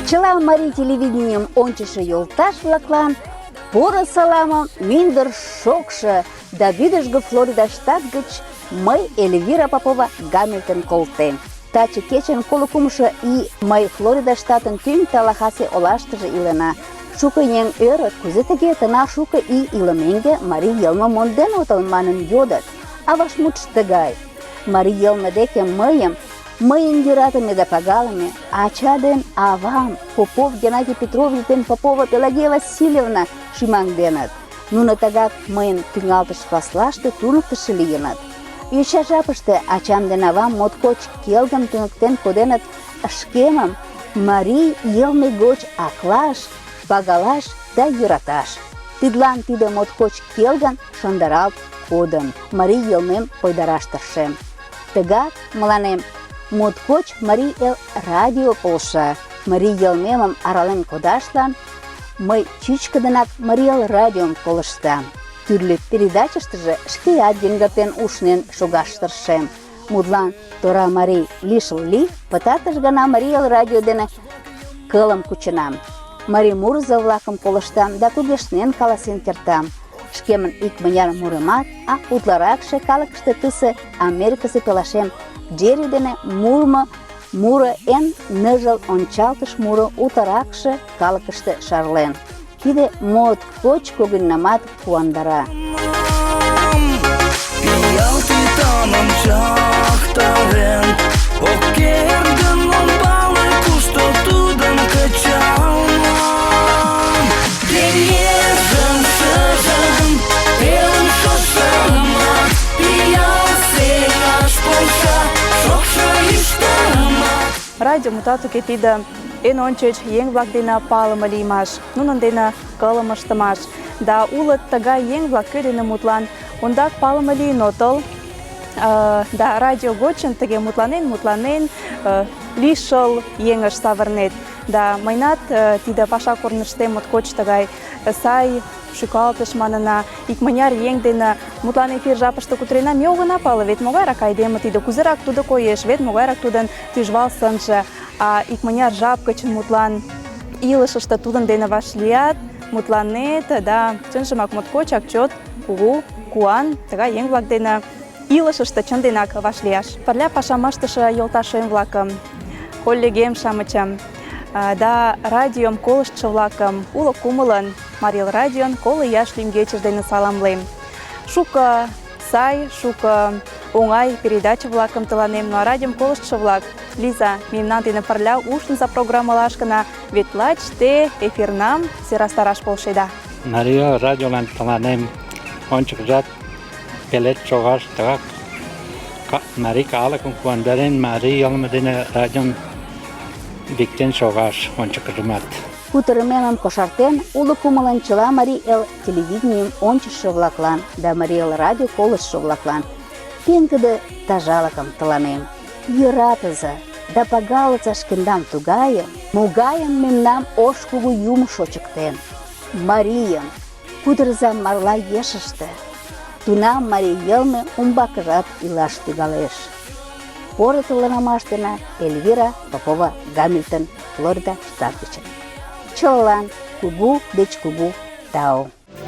Чыла марий телевидением ончышо йолташ-влаклан поро саламым мӱндыр шокшо да вӱдыжгӧ Флорида штат гыч мый, Эльвира Попова, Гамильтон колтем. Таче кечын 33-шо ий мый Флорида штатын тӱҥ Талахасе олаштыже илена. Шуко еҥ ӧрыт, кузе тыге тынар шуко ий илымеҥге марий йылмым монден отыл манын йодыт. А вашмутшо тыгай: марий йылме деке мыйын йӧратыме да пагалыме ача ден авам, Попов Геннадий Петрович ден Попова Пелагея Васильевна шӱмаҥденыт. Нуно тыгак мыйын тӱҥалтыш класслаште туныктышо лийыныт. Йоча жапыште ачам ден авам моткоч келгын туныктен коденыт шкемым марий йылме гоч аклаш, пагалаш да йӧраташ. Тидлан тиде моткоч келгын шондаралт кодын. Марий йылмем пойдараш тыршем. Тыгак мыланем моткоч Марий Эл радио полша. Марий йылмемым арален кодашлан мый чӱчкыдынак Марий Эл радиом колыштам. Тӱрлӧ передачыштыже шкеат йыҥгыртен ушнен шогаш тыршем. Мутлан, тора марий лишыл лий, пытартыш гана Марий Эл радио дене кылым кученам. Марий мурызо-влакым колыштам да кугешнен каласен кертам. Шкемын икмыняр мурымат, а утларакше калыкыште тысе Америкысе пелашем Джерри дене муро эн ныжыл ончалтыш муро утларакше калыкыште шарлен. Тиде моткоч когыньнамат куандара. Радио мутат уке тиде эн ончыч еҥ-влак дене палыме лиймаш, нунын дене кылым ыштымаш. Да улыт тыгай еҥ-влак, кӧ дене мутлан ондак палыме лийын отыл. Да радио гочын тыге мутланен, лишыл еҥыш савырнет. Да мыйнат тиде паша корныштем моткоч тыгай сай шӱкалтыш манына. Икмыняр еҥ дене мутлан эфир жапыште кутыренам, ме огына пале, вет могайрак айдеме тиде, кузерак тудо коеш, вет могайрак тудын тӱжвал сынже. А икмыняр жап гычын мутлан илышыште тудын дене вашлият, мутланет, да чынжымак моткочак чот кугу куан тыгай еҥ-влак дене илышыште чын денак вашлияш. Пырля пашам ыштыше йолташем-влакым, коллегем-шамычым да радиом колыштшо-влакым уло кумылын Марий Эл радион 50 ияш лӱмгечыж дене саламлем. Шуко сай, шуко оҥай передаче-влакым тыланем, но радиом колыштшо-влак, лийза мемнан дене пырля ушныза программылашкына, вет лач те эфирнам сӧрастараш полшеда. Марий Эл радиолан тыланем ончыкыжат пелед шогаш, тыгак марий калыкым куандарен, марий йылме дене радион виктен шогаш ончыкыжымат. Кутырымемым кошартен, уло кумылын чыла Марий Эл телевиденийым ончышо-влаклан да Марий Эл радио колыштшо-влаклан пеҥгыде тазалыкым тыланем. Йӧратыза да пагалыза шкендам тугайым, могайым мемнам ош кугу юмо шочыктен. Марийым кутырыза марла ешыште. Тунам марий йылме умбакыжат илаш тӱҥалеш. Поро тыланымаш дене Эльвира Попова, Гамильтон, Флорида штат гычын. Чылалан кугу деч кугу тау.